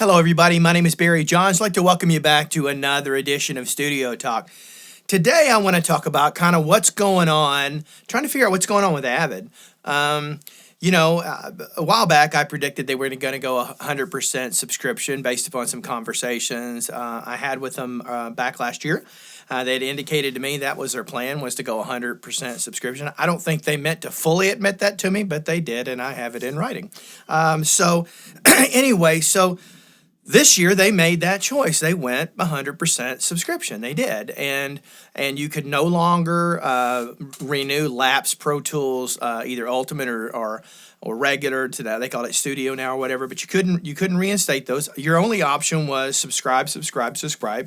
Hello, everybody. My name is Barry Johns. I'd like to welcome you back to another edition of Studio Talk. Today, I want to talk about kind of what's going on, trying to figure out what's going on with Avid. A while back, I predicted they were going to go 100% subscription based upon some conversations I had with them back last year. They had indicated to me that was their plan, was to go 100% subscription. I don't think they meant to fully admit that to me, but they did, and I have it in writing. Anyway, this year they made that choice. They went 100% subscription. They did, and you could no longer renew lapsed Pro Tools, either Ultimate or regular. To that they call it Studio now or whatever. But you couldn't reinstate those. Your only option was subscribe,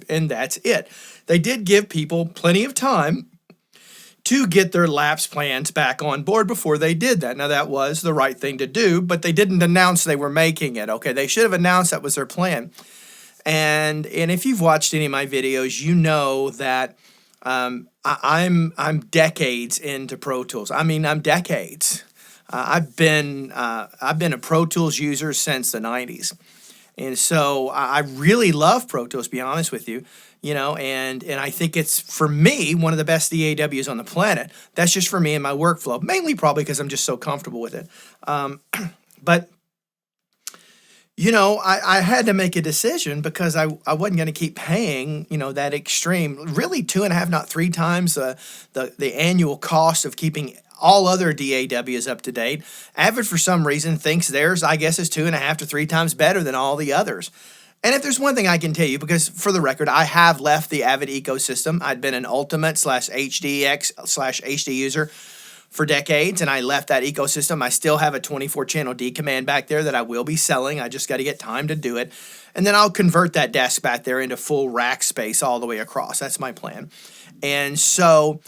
and that's it. They did give people plenty of time to get their lapse plans back on board before they did that. Now, that was the right thing to do, but they didn't announce they were making it, okay? They should have announced that was their plan. And if you've watched any of my videos, you know that I'm decades into Pro Tools. I mean, I'm decades. I've been a Pro Tools user since the 90s. And so I really love Pro Tools, to be honest with you. And I think it's, for me, one of the best DAWs on the planet. That's just for me and my workflow, mainly probably because I'm just so comfortable with it. But I had to make a decision because I wasn't going to keep paying, that extreme, really 2.5, not 3 times the annual cost of keeping all other DAWs up to date. Avid, for some reason, thinks theirs, I guess, is 2.5 to 3 times better than all the others. And if there's one thing I can tell you, because for the record, I have left the Avid ecosystem. I'd been an Ultimate /HDX/HD user for decades, and I left that ecosystem. I still have a 24-channel D command back there that I will be selling. I just got to get time to do it. And then I'll convert that desk back there into full rack space all the way across. That's my plan. And so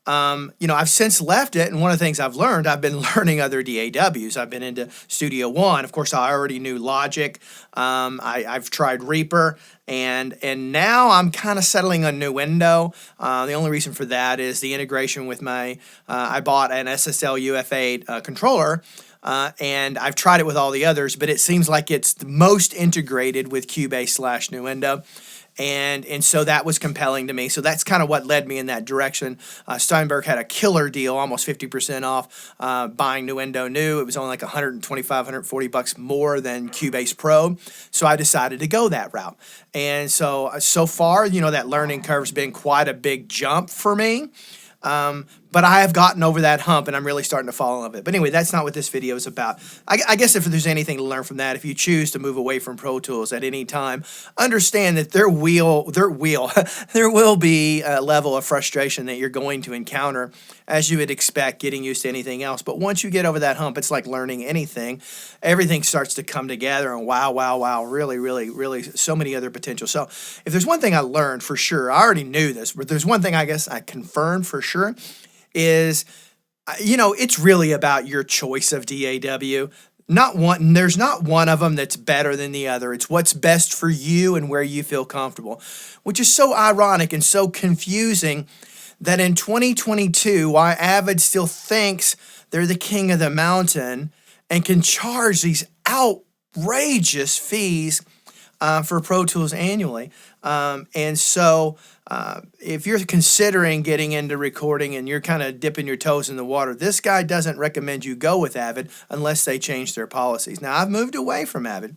I've since left it, and one of the things I've learned, I've been learning other DAWs. I've been into Studio One. Of course, I already knew Logic. I've tried Reaper, and now I'm kind of settling on Nuendo. The only reason for that is the integration with I bought an SSL UF8 controller, and I've tried it with all the others, but it seems like it's the most integrated with Cubase/Nuendo. And so that was compelling to me. So that's kind of what led me in that direction. Steinberg had a killer deal, almost 50% off buying Nuendo new. It was only like $125, $140 more than Cubase Pro. So I decided to go that route. And so far, that learning curve's been quite a big jump for me. But I have gotten over that hump, and I'm really starting to fall in love with it. But anyway, that's not what this video is about. I guess if there's anything to learn from that, if you choose to move away from Pro Tools at any time, understand that there will be a level of frustration that you're going to encounter, as you would expect, getting used to anything else. But once you get over that hump, it's like learning anything. Everything starts to come together, and wow, really, so many other potentials. So if there's one thing I learned for sure, I already knew this, but there's one thing I guess I confirmed for sure, is, it's really about your choice of DAW. There's not one of them that's better than the other. It's what's best for you and where you feel comfortable, which is so ironic and so confusing that in 2022, why Avid still thinks they're the king of the mountain and can charge these outrageous fees for Pro Tools annually. If you're considering getting into recording and you're kind of dipping your toes in the water, this guy doesn't recommend you go with Avid unless they change their policies. Now, I've moved away from Avid.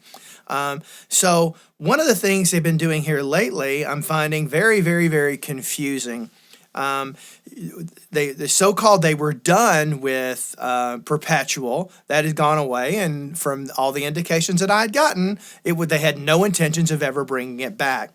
So one of the things they've been doing here lately, I'm finding very, very, very confusing. The so-called they were done with Perpetual. That has gone away, and from all the indications that I had gotten, they had no intentions of ever bringing it back.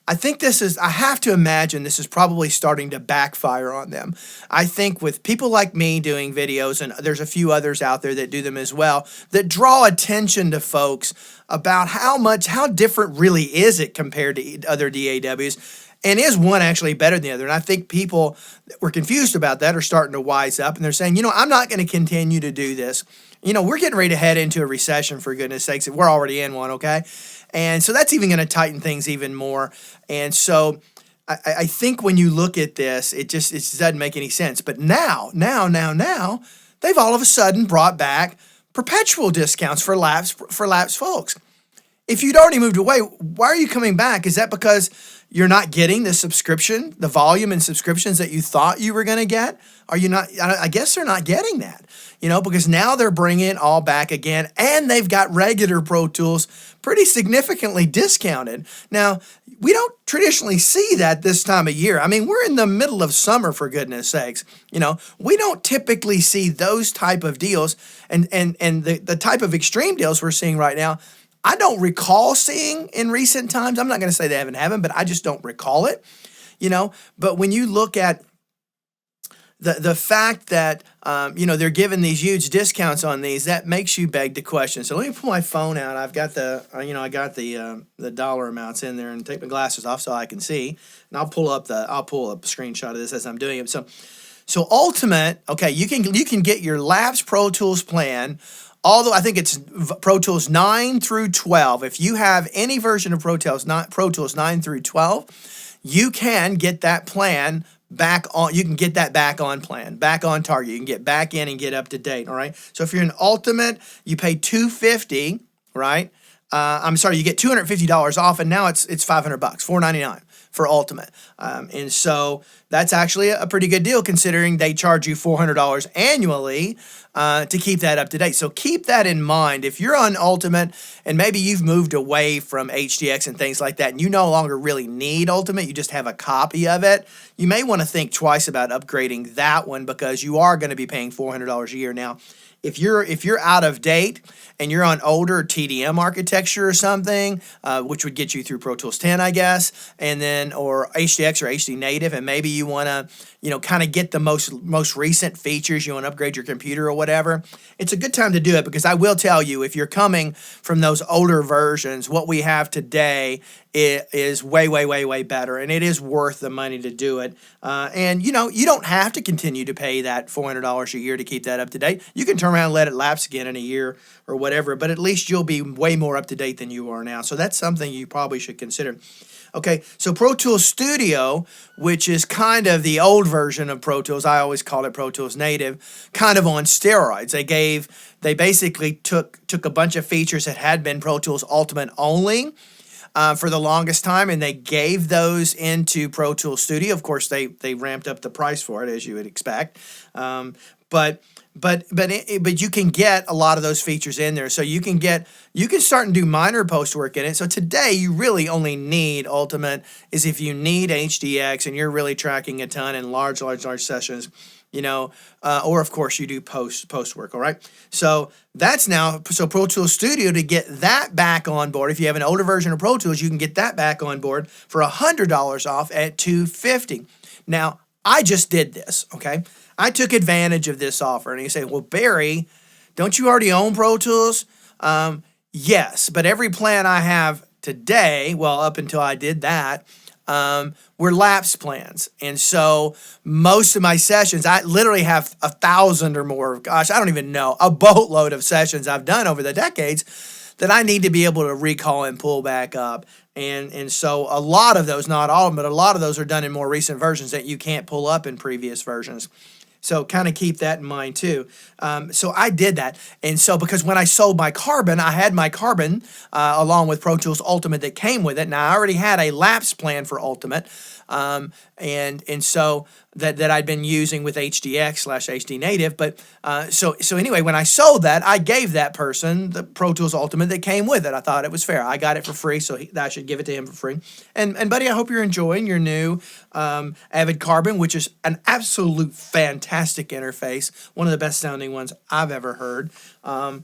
I think I have to imagine this is probably starting to backfire on them. I think with people like me doing videos, and there's a few others out there that do them as well, that draw attention to folks about how different really is it compared to other DAWs. And is one actually better than the other? And I think people that were confused about that are starting to wise up, and they're saying, I'm not going to continue to do this. We're getting ready to head into a recession, for goodness sakes. We're already in one, okay? And so that's even going to tighten things even more. And so I think when you look at this, it doesn't make any sense. But now, they've all of a sudden brought back perpetual discounts for lapsed folks. if you'd already moved away, why are you coming back? Is that because you're not getting the subscription, the volume and subscriptions that you thought you were going to get? Are you not? I guess they're not getting that, because now they're bringing it all back again, and they've got regular Pro Tools pretty significantly discounted. Now, we don't traditionally see that this time of year. I mean, we're in the middle of summer, for goodness sakes. We don't typically see those type of deals, and the type of extreme deals we're seeing right now, I don't recall seeing in recent times. I'm not going to say they haven't, but I just don't recall it, But when you look at the fact that, they're giving these huge discounts on these, that makes you beg the question. So let me pull my phone out. I've got the dollar amounts in there, and take my glasses off so I can see. And I'll pull up a screenshot of this as I'm doing it. So Ultimate, okay, you can get your Lapsed Pro Tools plan. Although I think it's Pro Tools 9 through 12. If you have any version of Pro Tools 9 through 12, you can get that plan back on. You can get that back on plan, back on target. You can get back in and get up to date. All right. So if you're an Ultimate, you pay $250, right? You get $250 off, and now it's $500, $499 for Ultimate. And so that's actually a pretty good deal, considering they charge you $400 annually to keep that up to date. So keep that in mind. If you're on Ultimate and maybe you've moved away from HDX and things like that, and you no longer really need Ultimate, you just have a copy of it, you may want to think twice about upgrading that one, because you are going to be paying $400 a year. Now, if you're out of date and you're on older TDM architecture or something, which would get you through Pro Tools 10, I guess, and then or HDX or HD Native, and maybe you want to, kind of get the most recent features, you want to upgrade your computer or whatever, it's a good time to do it, because I will tell you, if you're coming from those older versions, what we have today is way, way, way, way better, and it is worth the money to do it. And you don't have to continue to pay that $400 a year to keep that up to date. You can turn around and let it lapse again in a year or whatever, but at least you'll be way more up to date than you are now. So that's something you probably should consider. Okay, so Pro Tools Studio, which is kind of the old version of Pro Tools, I always call it Pro Tools Native, kind of on steroids. They basically took a bunch of features that had been Pro Tools Ultimate only for the longest time, and they gave those into Pro Tools Studio. Of course, they ramped up the price for it, as you would expect. But you can get a lot of those features in there. So you can start and do minor post work in it. So today you really only need Ultimate is if you need HDX and you're really tracking a ton in large sessions, or of course you do post work. All right. So that's Pro Tools Studio, to get that back on board. If you have an older version of Pro Tools, you can get that back on board for $100 off at $250. Now, I just did this. Okay. I took advantage of this offer. And you say, well, Barry, don't you already own Pro Tools? Yes, but every plan I have today, well, up until I did that, were lapse plans. And so most of my sessions, I literally have 1,000 or more, gosh, I don't even know, a boatload of sessions I've done over the decades that I need to be able to recall and pull back up. And so a lot of those, not all of them, but a lot of those are done in more recent versions that you can't pull up in previous versions. So kind of keep that in mind too. So I did that. And so because when I sold my Carbon, I had my Carbon along with Pro Tools Ultimate that came with it. Now I already had a lapse plan for Ultimate. And so that I'd been using with HDX/HD Native. But so anyway, when I sold that, I gave that person the Pro Tools Ultimate that came with it. I thought it was fair. I got it for free, so I should give it to him for free. And buddy, I hope you're enjoying your new Avid Carbon, which is an absolute fantastic interface, one of the best sounding ones I've ever heard. And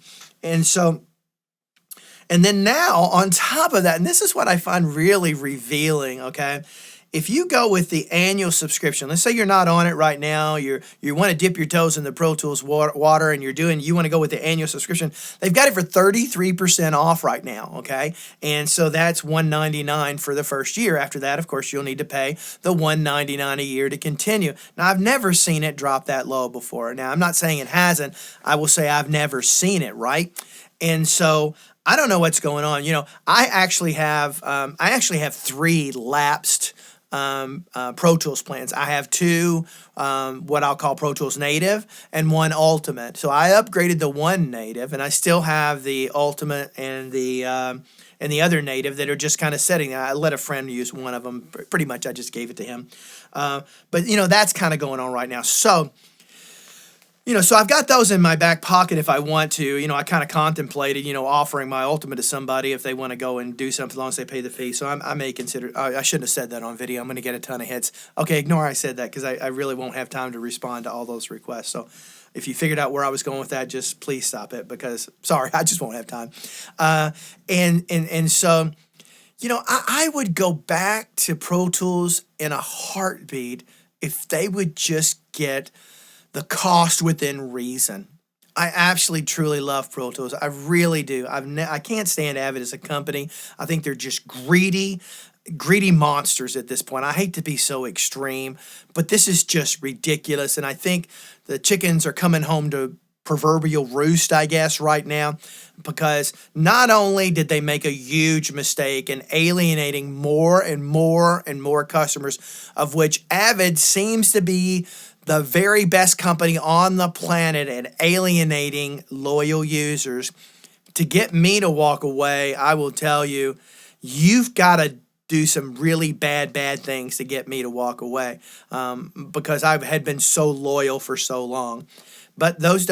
then now on top of that, and this is what I find really revealing, okay? If you go with the annual subscription, let's say you're not on it right now, you want to dip your toes in the Pro Tools water, and you want to go with the annual subscription, they've got it for 33% off right now, okay? And so that's $199 for the first year. After that, of course, you'll need to pay the $199 a year to continue. Now, I've never seen it drop that low before. Now, I'm not saying it hasn't. I will say I've never seen it, right? And so I don't know what's going on. I actually have 3 lapsed Pro Tools plans. I have two, what I'll call Pro Tools Native and one Ultimate. So I upgraded the one Native, and I still have the Ultimate and the other Native that are just kind of sitting there. I let a friend use one of them. Pretty much, I just gave it to him. But that's kind of going on right now. So. So I've got those in my back pocket if I want to. I kind of contemplated, offering my Ultimate to somebody if they want to go and do something as long as they pay the fee. So I may consider, I shouldn't have said that on video. I'm going to get a ton of hits. Okay, ignore I said that because I really won't have time to respond to all those requests. So if you figured out where I was going with that, just please stop it because, sorry, I just won't have time. And so, I would go back to Pro Tools in a heartbeat if they would just get the cost within reason. I actually truly love Pro Tools. I really do. I can't stand Avid as a company. I think they're just greedy monsters at this point. I hate to be so extreme, but this is just ridiculous. And I think the chickens are coming home to proverbial roost, I guess, right now, because not only did they make a huge mistake in alienating more and more and more customers, of which Avid seems to be the very best company on the planet at alienating loyal users. To get me to walk away, I will tell you, you've got to do some really bad things to get me to walk away, because I had been so loyal for so long. But those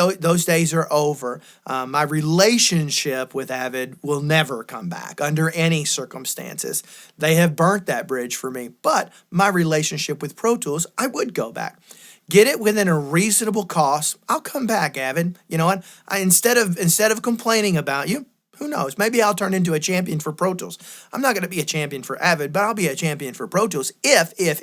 days are over. My relationship with Avid will never come back under any circumstances. They have burnt that bridge for me. But my relationship with Pro Tools, I would go back. Get it within a reasonable cost. I'll come back, Avid. You know what? Instead of complaining about you, who knows? Maybe I'll turn into a champion for Pro Tools. I'm not going to be a champion for Avid, but I'll be a champion for Pro Tools if you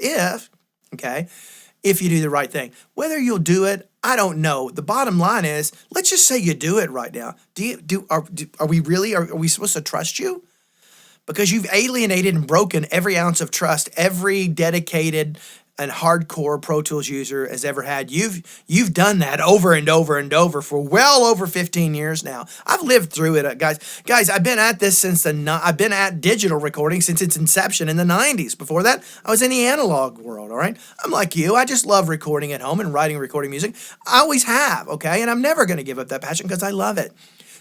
do the right thing. Whether you'll do it, I don't know. The bottom line is, let's just say you do it right now. Are we supposed to trust you? Because you've alienated and broken every ounce of trust every dedicated and hardcore Pro Tools user has ever had. You've done that over and over and over for well over 15 years now. I've lived through it, guys. I've been at this I've been at digital recording since its inception in the 90s. Before that, I was in the analog world, all right? I'm like you. I just love recording at home and writing recording music. I always have, okay? And I'm never going to give up that passion because I love it.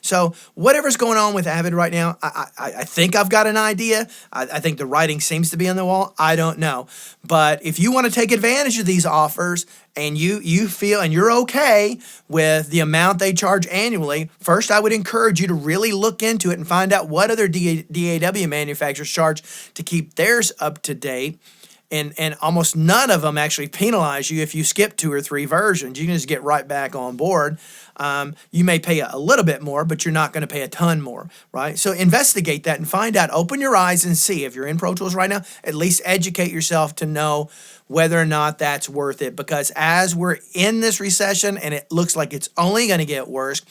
So whatever's going on with Avid right now, I think I've got an idea. I think the writing seems to be on the wall. I don't know. But if you want to take advantage of these offers and you feel and you're okay with the amount they charge annually, first I would encourage you to really look into it and find out what other DAW manufacturers charge to keep theirs up to date. And almost none of them actually penalize you if you skip 2 or 3 versions. You can just get right back on board. You may pay a little bit more, but you're not going to pay a ton more, right? So investigate that and find out. Open your eyes and see. If you're in Pro Tools right now, at least educate yourself to know whether or not that's worth it. Because as we're in this recession, and it looks like it's only going to get worse,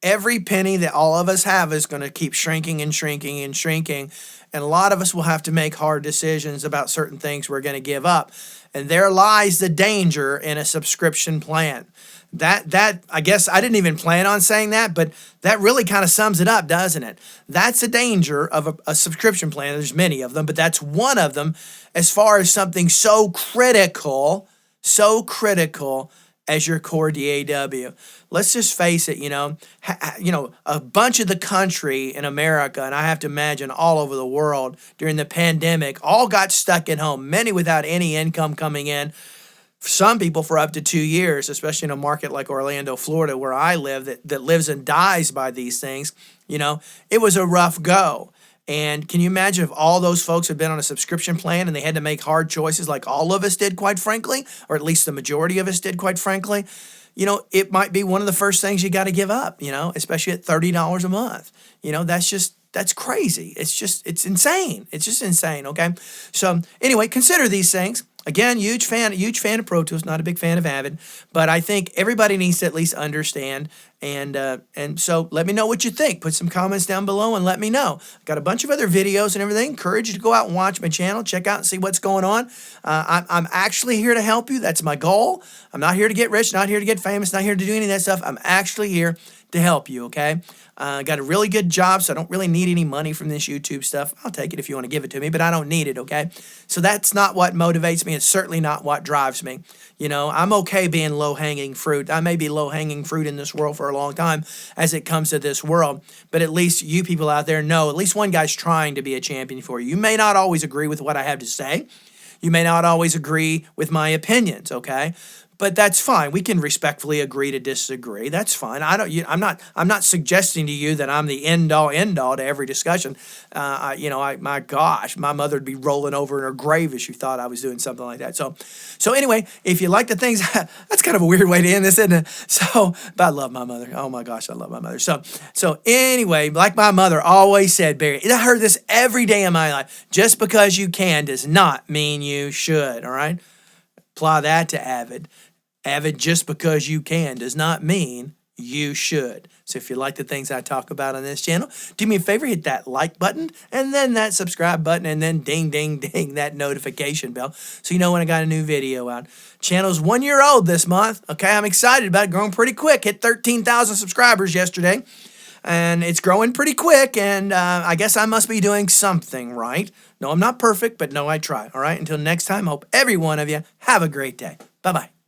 every penny that all of us have is going to keep shrinking and shrinking and shrinking. And a lot of us will have to make hard decisions about certain things we're going to give up. And there lies the danger in a subscription plan. That I guess I didn't even plan on saying that, but that really kind of sums it up, doesn't it? That's a danger of a subscription plan. There's many of them, but that's one of them as far as something so critical as your core DAW. Let's just face it, a bunch of the country in America, and I have to imagine all over the world during the pandemic, all got stuck at home, many without any income coming in. Some people for up to 2 years, especially in a market like Orlando, Florida, where I live, that lives and dies by these things. It was a rough go. And can you imagine if all those folks had been on a subscription plan and they had to make hard choices like all of us did, quite frankly, or at least the majority of us did, quite frankly? It might be one of the first things you got to give up, especially at $30 a month. That's crazy. It's insane. It's just insane, okay? So anyway, consider these things. Again, huge fan of Pro Tools, not a big fan of Avid, but I think everybody needs to at least understand. And so let me know what you think. Put some comments down below and let me know. I've got a bunch of other videos and everything. Encourage you to go out and watch my channel, check out and see what's going on. I'm actually here to help you. That's my goal. I'm not here to get rich, not here to get famous, not here to do any of that stuff. I'm actually here to help you, okay? Got a really good job, so I don't really need any money from this YouTube stuff. I'll take it if you want to give it to me, but I don't need it, okay? So that's not what motivates me. It's certainly not what drives me. You know, I'm okay being low-hanging fruit. I may be low-hanging fruit in this world for a long time as it comes to this world, but at least you people out there know at least one guy's trying to be a champion for you. You may not always agree with what I have to say. You may not always agree with my opinions, okay? But that's fine. We can respectfully agree to disagree. That's fine. I'm not suggesting to you that I'm the end all to every discussion. My gosh, my mother would be rolling over in her grave if she thought I was doing something like that. So anyway, if you like the things, that's kind of a weird way to end this, isn't it? So, but I love my mother. Oh my gosh, I love my mother. So anyway, like my mother always said, Barry, and I heard this every day in my life. Just because you can does not mean you should. All right. Apply that to Avid. Avid, just because you can does not mean you should. So if you like the things I talk about on this channel, do me a favor, hit that like button and then that subscribe button and then ding, ding, ding, that notification bell so you know when I got a new video out. Channel's 1 year old this month. Okay, I'm excited about it. Growing pretty quick. Hit 13,000 subscribers yesterday. And it's growing pretty quick, and I guess I must be doing something right. No, I'm not perfect, but no, I try. All right, until next time, I hope every one of you have a great day. Bye-bye.